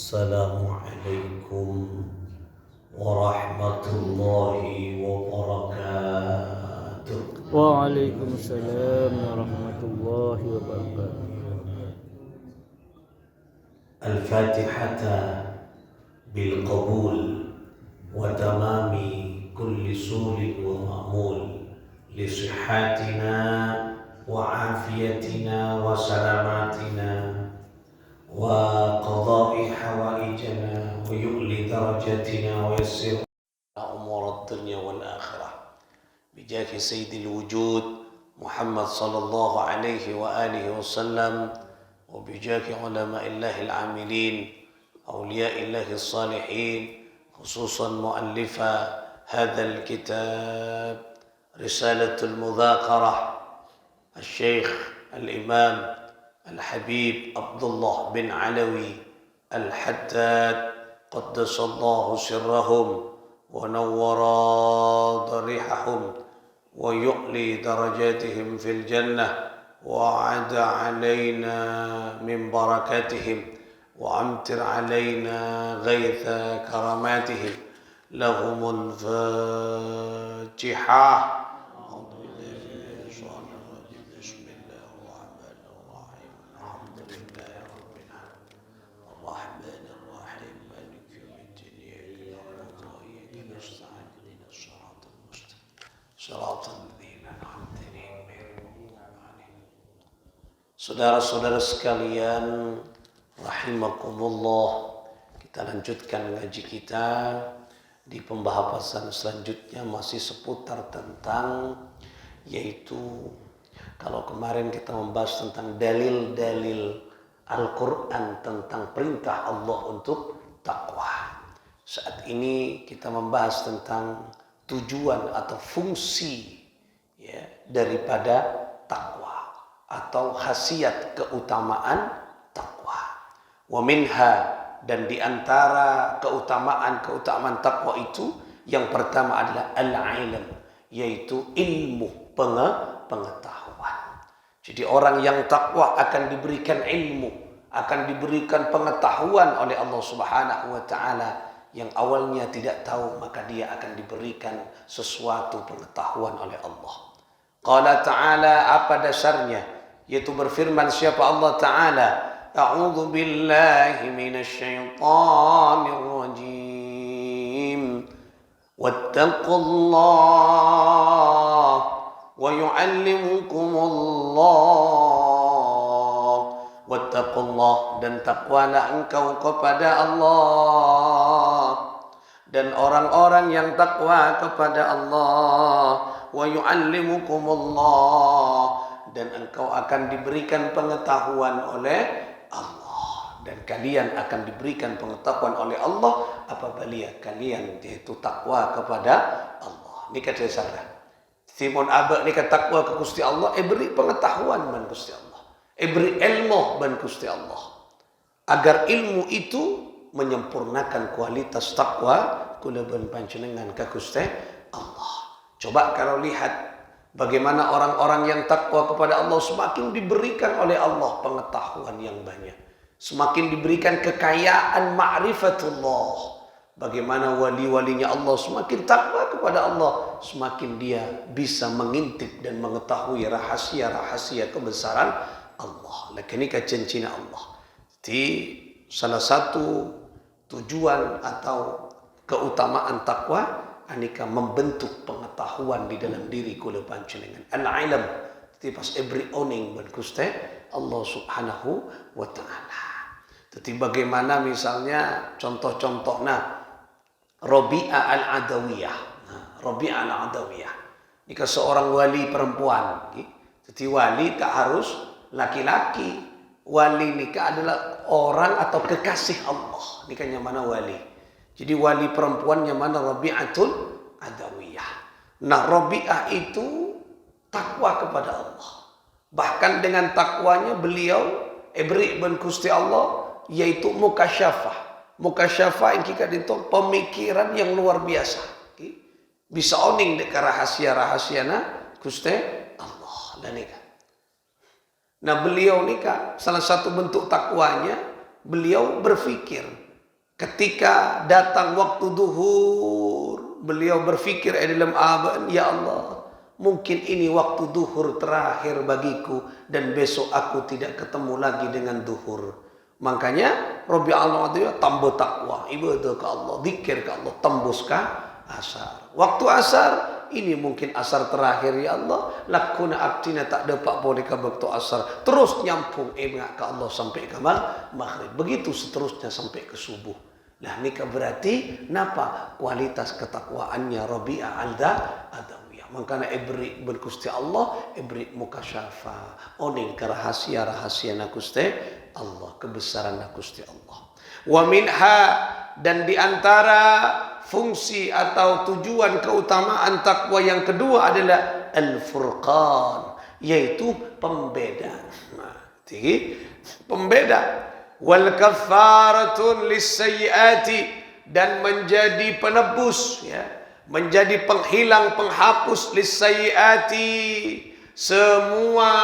السلام عليكم ورحمة الله وبركاته. وعليكم السلام ورحمة الله وبركاته. الفاتحة بالقبول وتمام كل سور ومأمول لصحتنا وعافيتنا وسلاماتنا وقضاء حوائجنا ويؤلي درجاتنا ويسر أمور الدنيا والآخرة بجاه سيد الوجود محمد صلى الله عليه وآله وسلم وبجاه علماء الله العاملين أولياء الله الصالحين خصوصا مؤلفا هذا الكتاب رسالة المذاكرة الشيخ الإمام الحبيب عبد الله بن علوي الحداد قدس الله سرهم ونور ضريحهم ويعلي درجاتهم في الجنة وعد علينا من بركاتهم وأمطر علينا غيث كراماتهم لهم الفاتحة. Saudara-saudara sekalian, rahimakumullah, kita lanjutkan ngaji kita di pembahasan selanjutnya masih seputar tentang, yaitu kalau kemarin kita membahas tentang dalil-dalil Al-Quran tentang perintah Allah untuk takwa. Saat ini kita membahas tentang tujuan atau fungsi ya, daripada takwa atau khasiat keutamaan takwa. Wa minha, dan diantara keutamaan takwa itu yang pertama adalah al-ilm, yaitu ilmu, pengetahuan. Jadi orang yang takwa akan diberikan ilmu, akan diberikan pengetahuan oleh Allah Subhanahu wa taala. Yang awalnya tidak tahu, maka dia akan diberikan sesuatu pengetahuan oleh Allah. Qala ta'ala, apa dasarnya? Yaitu berfirman siapa Allah Ta'ala, A'udzu billahi minasyaitonir rajim. Wattaqullah wa yu'allimukumullah. Wattaqullah, dan takwalah engkau kepada Allah. Dan orang-orang yang takwa kepada Allah, wa yu'allimukumullah, dan engkau akan diberikan pengetahuan oleh Allah, dan kalian akan diberikan pengetahuan oleh Allah apabila kalian yaitu takwa kepada Allah. Ini kata saya Simon Abak ni kata takwa ke Gusti Allah, beri pengetahuan ban Gusti Allah, beri ilmu ban Gusti Allah, agar ilmu itu menyempurnakan kualitas takwa kula ban panjenengan ka Gusti Allah. Coba kalau lihat bagaimana orang-orang yang takwa kepada Allah semakin diberikan oleh Allah pengetahuan yang banyak, semakin diberikan kekayaan ma'rifatullah. Bagaimana wali-walinya Allah semakin takwa kepada Allah, semakin dia bisa mengintip dan mengetahui rahasia-rahasia kebesaran Allah. Ini kecincinaan Allah. Jadi salah satu tujuan atau keutamaan takwa anika membentuk pengetahuan di dalam diri kula panjenengan. Al-ilm, jadi pas every owning buat Gusti Allah Subhanahu wa taala. Jadi bagaimana misalnya contoh-contohnya Rabi'ah al-Adawiyah. Rabi'ah al-Adawiyah. Ini seorang wali perempuan. Jadi wali tak harus laki-laki. Wali nikah adalah orang atau kekasih Allah. Ini kan yang mana wali. Jadi wali perempuan yang mana Rabi'atul Adawiyah. Nah, Rabi'ah itu takwa kepada Allah. Bahkan dengan takwanya beliau ibri bin Gusti Allah, yaitu mukasyafah. Mukasyafah yang kita itu pemikiran yang luar biasa. Bisa oning dekat rahasia-rahasia Gusti Allah. Nah, beliau nikah salah satu bentuk takwanya, beliau berpikir Ketika datang waktu duhur, beliau berpikir dalam abad, ya Allah, mungkin ini waktu duhur terakhir bagiku dan besok aku tidak ketemu lagi dengan duhur. Makanya Rabbi Allah tambah takwa, ibadah ke Allah, zikir ke Allah, tembus ke asar. Waktu asar ini mungkin asar terakhir ya Allah, lakuna abdina tak dapat boleh ke waktu asar. Terus nyampung ingat ke Allah sampai ke maghrib. Begitu seterusnya sampai ke subuh. Nah ini berarti napa kualitas ketakwaannya Rabi'ah al-Adawiyah. Makanya ibri berkusti Allah, ibri mukasyafa, oning ke rahasia na kusti Allah, kebesaran na kusti Allah. Wa minha, dan diantara fungsi atau tujuan keutamaan takwa yang kedua adalah al-furqan, yaitu pembeda. Nah, jadi pembeda. Wal kaffaratun lis-sayyiati, dan menjadi penebus ya, menjadi penghilang, penghapus lis-sayyiati, semua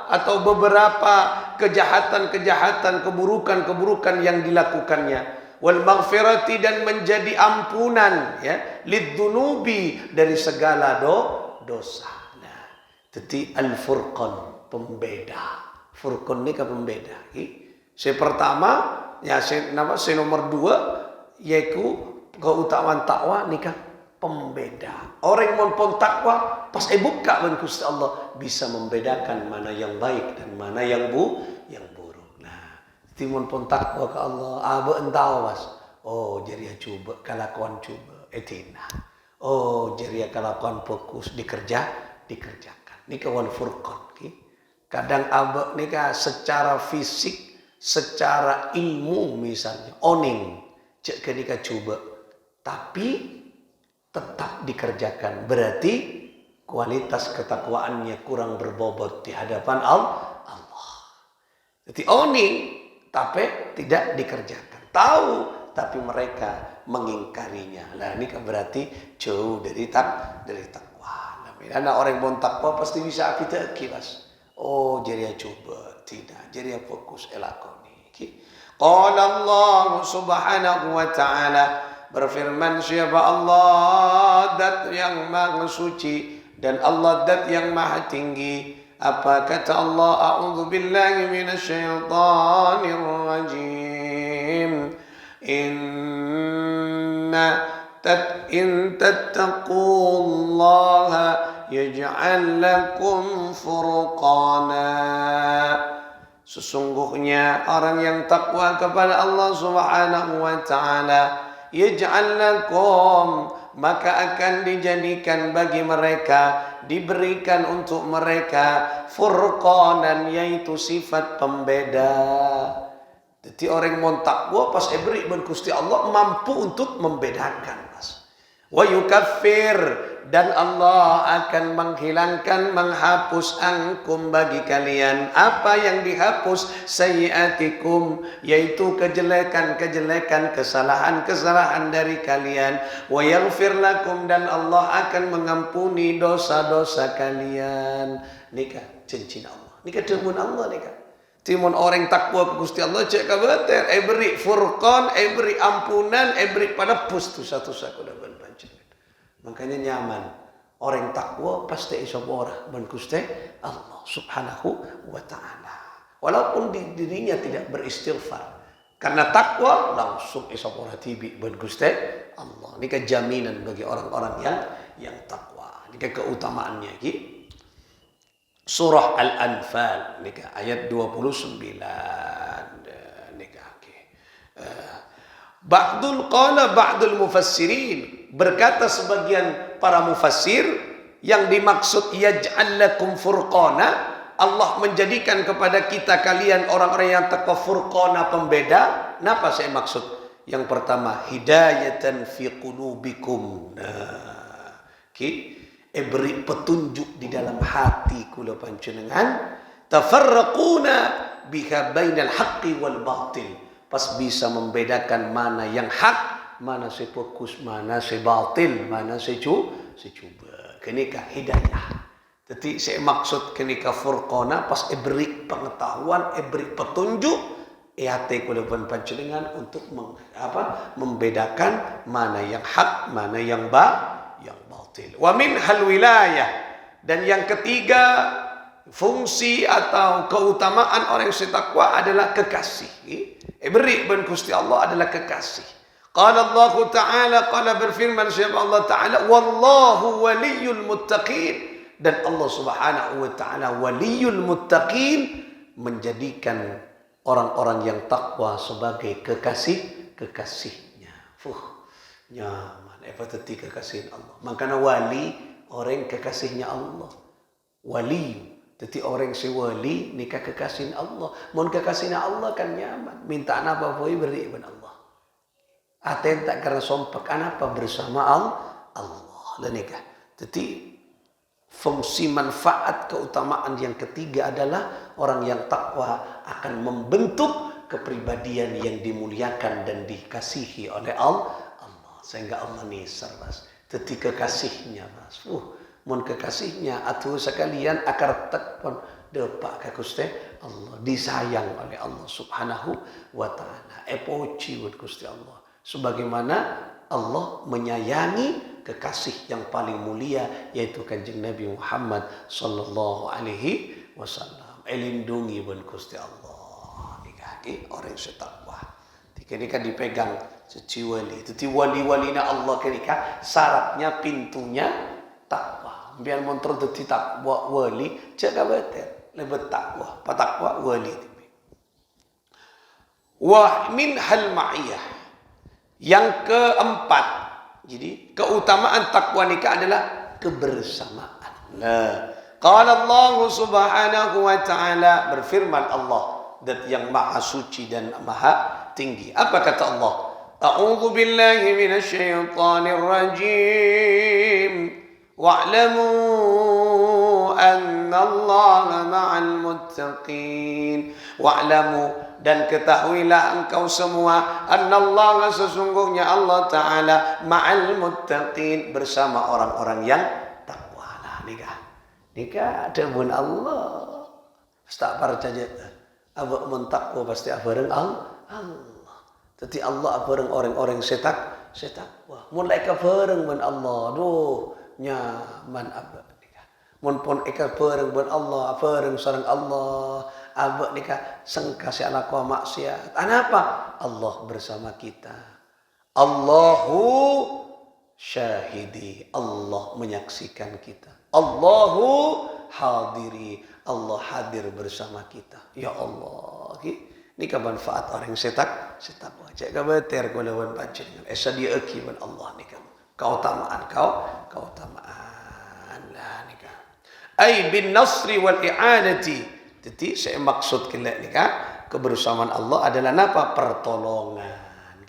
atau beberapa kejahatan-kejahatan, keburukan-keburukan yang dilakukannya. Wal maghfirati, dan menjadi ampunan ya, lidzunubi, dari segala dosa. Nah, jadi al-furqan, pembeda. Furqan ini kan pembeda. Yang pertama, ya saya nomor 2, yaitu keutamaan takwa nikah pembeda. Orang yang mau takwa pas buka ban Gusti Allah bisa membedakan mana yang baik dan mana yang buruk. Nah, timun pun takwa ke Allah, aba entau mas. Oh, jadi coba kelakuan coba etina. Oh, jadi kelakuan fokus dikerjakan. Nikah wan furqan. Kadang aba nikah secara fisik, secara ilmu misalnya, oning, cek ketika coba, tapi tetap dikerjakan. Berarti kualitas ketakwaannya kurang berbobot di hadapan Allah. Jadi oning, tapi tidak dikerjakan. Tahu, tapi mereka mengingkarinya. Nah ini kan berarti jauh dari takwa. Nah, orang yang takwa pasti bisa kita kilas. Oh, jadi coba. Tidak, jadi fokus elakoni. Qala Allah subhanahu wa ta'ala, berfirman siapa Allah, dat yang maha suci dan Allah dat yang maha tinggi. Apa kata Allah? A'udzu billahi minasyaitonir rajim. In tattaqullaha yaj'al lakum furqana. Sesungguhnya orang yang takwa kepada Allah Subhanahu wa ta'ala, yaj'al lakum, maka akan dijadikan bagi mereka, diberikan untuk mereka furqanan, yaitu sifat pembeda. Jadi orang yang takwa pas beri berkusti Allah mampu untuk membedakan, mas. Wa yukaffir, dan Allah akan menghilangkan, menghapus ankum, bagi kalian apa yang dihapus, sayyiatikum, yaitu kejelekan-kejelekan, kesalahan-kesalahan dari kalian. Wa yaghfir lakum, dan Allah akan mengampuni dosa-dosa kalian. Nikah cincin Allah, nikah demun Allah nikah. Timun orang takwa ke Gusti Allah cek kabater, beri furqan, beri ampunan, beri pada pus tu satu sakuda ban panjenengan. Makanya nyaman. Orang takwa pasti isobora ban Gusti Allah Subhanahu wa ta'ala. Walaupun dirinya tidak beristighfar. Karena takwa langsung isobora tibi ban Gusti Allah. Ini kejaminan bagi orang-orang yang takwa. Ini keutamaannya iki. Surah Al-Anfal ayat 29 Ba'dul mufassirin, berkata sebagian para mufassir, yang dimaksud yaj'al lakum furqana, Allah menjadikan kepada kita kalian orang-orang yang takwa furqana, pembeda. Napa saya maksud? Yang pertama, hidayatan fi qulubikum. Beri petunjuk di dalam hati kula panjenengan, tafarraquna biha bainal haqqi wal batil, pas bisa membedakan mana yang hak, mana si fokus, mana si batil, mana si coba. Kenika hidayah. Jadi saya maksud kenika furqana pas beri pengetahuan, beri petunjuk, Eate kula pun panjenengan untuk membedakan mana yang hak, mana yang batil. Wa min hal wilayah, dan yang ketiga fungsi atau keutamaan orang yang takwa adalah kekasih. Beri ben Gusti Allah adalah kekasih. Qala Allah Ta'ala, qala berfirman siapa Allah Ta'ala, wallahu waliyul muttaqin, dan Allah Subhanahu wa Ta'ala waliyul muttaqin, menjadikan orang-orang yang takwa sebagai kekasihnya. Nyaman. Apa tadi kekasih Allah? Makanya wali orang kekasihnya Allah. Wali. Jadi orang si wali nikah kekasih Allah. Mun kekasihnya Allah kan nyaman. Minta apa boleh beri kepada Allah. Aten tak karena sompak apa bersama Allah. Lah nikah. Jadi fungsi manfaat keutamaan yang ketiga adalah orang yang takwa akan membentuk kepribadian yang dimuliakan dan dikasihi oleh Allah. Sehingga Allah ni serwas. Jadi kekasihnya mas. Mun kekasihnya atuh sekalian akar tekpon depak ke Gusti Allah, disayang oleh Allah Subhanahu wa Ta'ala. Epoci buat Gusti Allah. Sebagaimana Allah menyayangi kekasih yang paling mulia, yaitu Kanjeng Nabi Muhammad sallallahu alaihi wasallam. Elindungi buat Gusti Allah. Nikahi orang yang takwa. Ini kan dipegang suci wali. Jadi wali-walina Allah kenika syaratnya pintunya takwa. Biar montor jadi takwa wali, jaga betul. Lebih takwa, patakwa wali. Wa min hal ma'iyah. Yang keempat, jadi keutamaan takwa nikah adalah kebersamaan. Nah, qala Allah Subhanahu wa Ta'ala, berfirman Allah dat yang maha suci dan maha tinggi. Apa kata Allah? A'udzu billahi minasy syaithanir rajim. Wa'lamu anna Allaha ma'al muttaqin. Wa'lamu, dan ketahuilah engkau semua, annallaha, sesungguhnya Allah Ta'ala, ma'al muttaqin, bersama orang-orang yang takwa. Nah, nikah ada pun Allah. Tak percaya abak mentakwa pasti bareng Allah. Jadi Allah bareng orang-orang setakwa. Mulai ke bareng ben Allah. Duh, nyaman abak nikah. Mun pun eka bareng ben Allah, bareng sareng Allah. Abak nikah sengkasi alaqwa maksiat. Kenapa? Allah bersama kita. Allahu syahidi. Allah menyaksikan kita. Allahu hadiri. Allah hadir bersama kita. Ya Allah. Ini manfaat orang setak. Cek kabater kau lawan panjenengan. Esa dia akibat Allah ni kamu. Keutamaan keutamaan lah ni kan. Ai bin nasri wal i'anati. Jadi saya maksud kelak ni kan, kebersamaan Allah adalah apa? Pertolongan.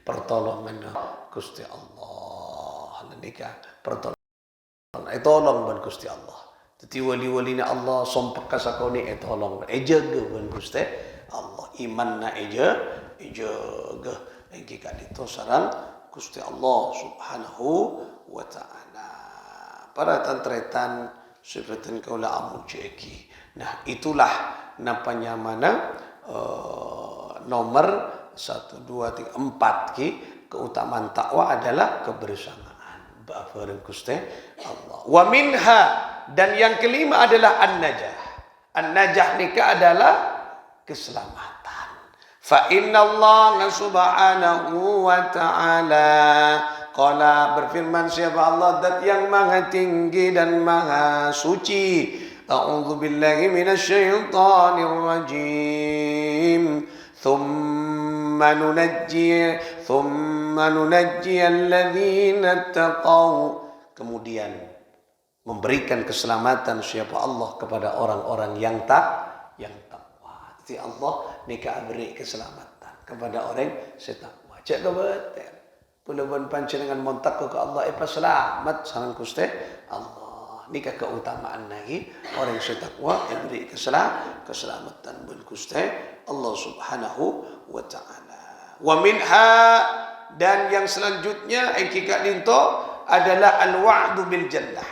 Pertolongan Gusti Allah. Nikah pertolongan. Tolong ban Gusti Allah. Jadi wali-walina Allah sompak kasakoni tolong. Jaga ban Gusti Allah. Iman na jaga. Engki ka dito sarang Gusti Allah Subhanahu wa Ta'ala. Para tantretan seperti kaula amu ceki. Nah, itulah napanya mana nomor 1, 2, 3, 4 keutamaan takwa adalah kebersamaan bareng Gusti Allah. Wa minha, dan yang kelima adalah an-najah. An-najah nikah adalah keselamatan. Fa inna Allah Subhanahu wa Ta'ala qala, berfirman siapa Allah dat yang maha tinggi dan maha suci. A'udzu billahi minasy syaithanir rajim. Thumma nunajji alladzina taqaw. Kemudian memberikan keselamatan siapa Allah kepada orang-orang yang takwa. Jadi Allah nikah beri keselamatan kepada orang setakwa. Cek kebetul. Pulawan panjenengan montak ke Allah selamat sareng Gusti Allah. Nikah keutamaan lagi orang setakwa yang beri keselamatan bil Gusti Allah Subhanahu wa Ta'ala. Wa minha, dan yang selanjutnya engki kak dinto adalah al-wa'du bil jannah.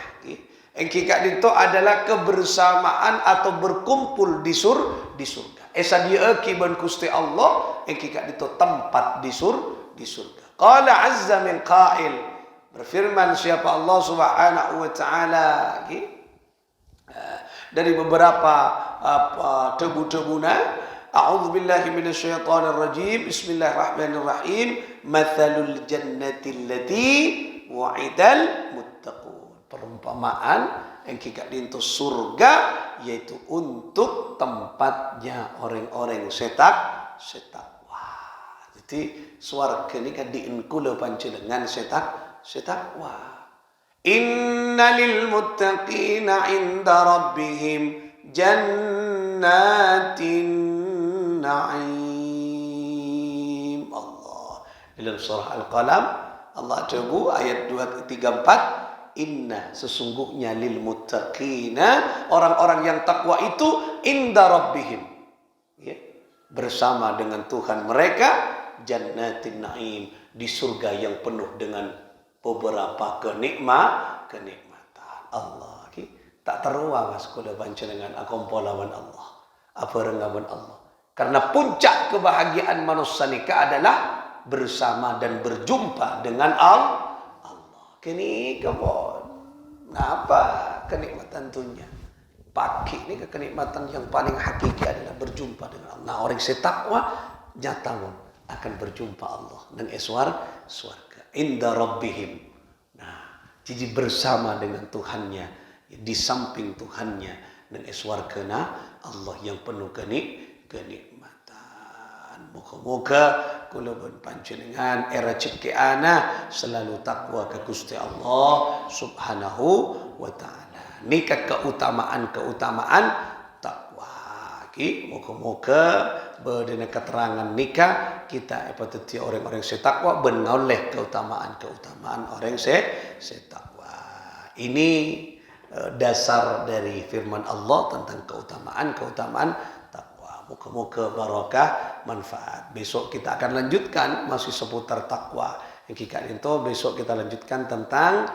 Engki kak dinto adalah kebersamaan atau berkumpul di surga. Esa dia kiban Gusti Allah engkika itu tempat di surga. Qala azza min qail, berfirman siapa Allah Subhanahu wa taala dari beberapa tebu-tebuna. A'udzu billahi minasyaitonir rajim. Bismillahirrahmanirrahim. Matsalul jannati allati wa'idal muttaqun. Perumpamaan yang kita dintu surga yaitu untuk tempatnya orang-orang setakwa. Jadi swarga ini kan diinkula panjenengan setakwa. Innalil muttaqina 'inda rabbihim jannatin na'im. Allah dalam surah Al-Qalam Allah tebu ayat 234, inna sesungguhnya lil muttaqina orang-orang yang takwa itu inda rabbihim ya, bersama dengan Tuhan mereka jannatin na'im di surga yang penuh dengan beberapa kenikmatan Allah tak teruang sekolah panjenengan akompolawan Allah apa rengawan Allah. Karena puncak kebahagiaan manusia nikah adalah bersama dan berjumpa dengan Allah. Kini kebon. Apa kenikmatan dunia? Pagi ini kenikmatan yang paling hakiki adalah berjumpa dengan Allah. Nah, orang setakwa nyata akan berjumpa Allah dan surga. Inda rabbihim. Nah, jadi bersama dengan Tuhannya, di samping Tuhannya dan surga Allah yang penuh kenikmatan. Moga-moga kula pun panjenengan era ciptaana selalu takwa ke Gusti Allah Subhanahu wa taala. Nikah keutamaan takwa. Moga-moga berdena keterangan nikah kita seperti orang-orang setakwa benoleh keutamaan orang setakwa. Ini dasar dari firman Allah tentang keutamaan takwa. Moga-moga barakah manfaat. Besok kita akan lanjutkan masih seputar takwa. Yang itu besok kita lanjutkan tentang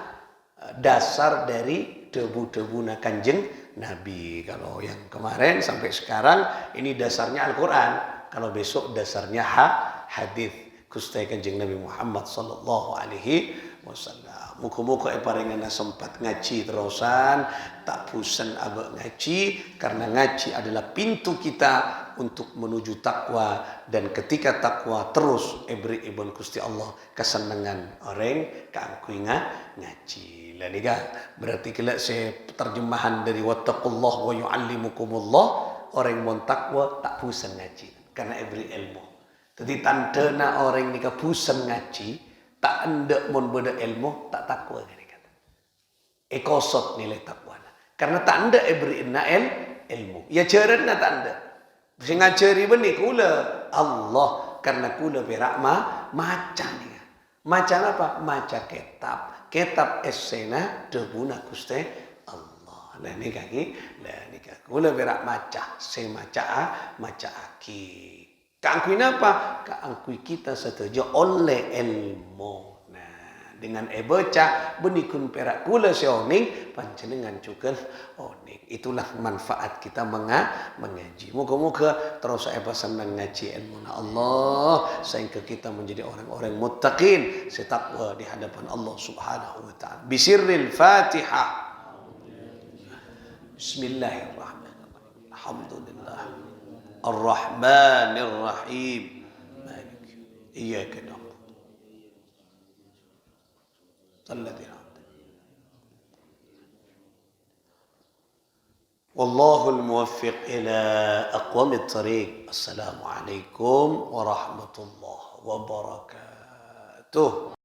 dasar dari debu-debu Kanjeng Nabi. Kalau yang kemarin sampai sekarang ini dasarnya Al-Quran. Kalau besok dasarnya hadis Gusti Kanjeng Nabi Muhammad sallallahu alaihi wasallam. Muka-muka paringana sempat ngaji terusan, tak bosan abang ngaji, karena ngaji adalah pintu kita untuk menuju takwa, dan ketika takwa terus ibn Gusti Allah kesenangan orang keangkui ngaji. Lah nika berarti kala saya terjemahan dari wattaqullah wa yu'allimukumullah, orang mon takwa tak bosan ngaji karena ibri ilmu. Jadi tandana orang nika bosan ngaji tak hendak mon beda ilmu tak takwa kan kata. Ekosot nilai takwa. Karena tak hendak beri ilmu. Ya carana tak hendak. Sing ngajari benih kula Allah karena kula berak maca nih. Maca apa? Maca kitab esena debuna Gusti Allah. Lah nika kula berak maca, saya maca aki. Keangkuin apa? Keangkui kita setuju oleh ilmu. Nah, dengan baca benikun perak kula seoning panjenengan juga oning. Itulah manfaat kita mengaji. Moga-moga terus saya senang ngaji ilmu Allah sehingga kita menjadi orang-orang muttaqin, setakwa di hadapan Allah Subhanahu wa taala. Bisirril Fatihah. Bismillahirrahmanirrahim. Alhamdulillah. Ar-Rahmanir Rahim. Malik. Iyyaka na'budu. Alladhina Wallahul muwaffiq ila aqwamit thariq. Assalamualaikum warahmatullahi wabarakatuh.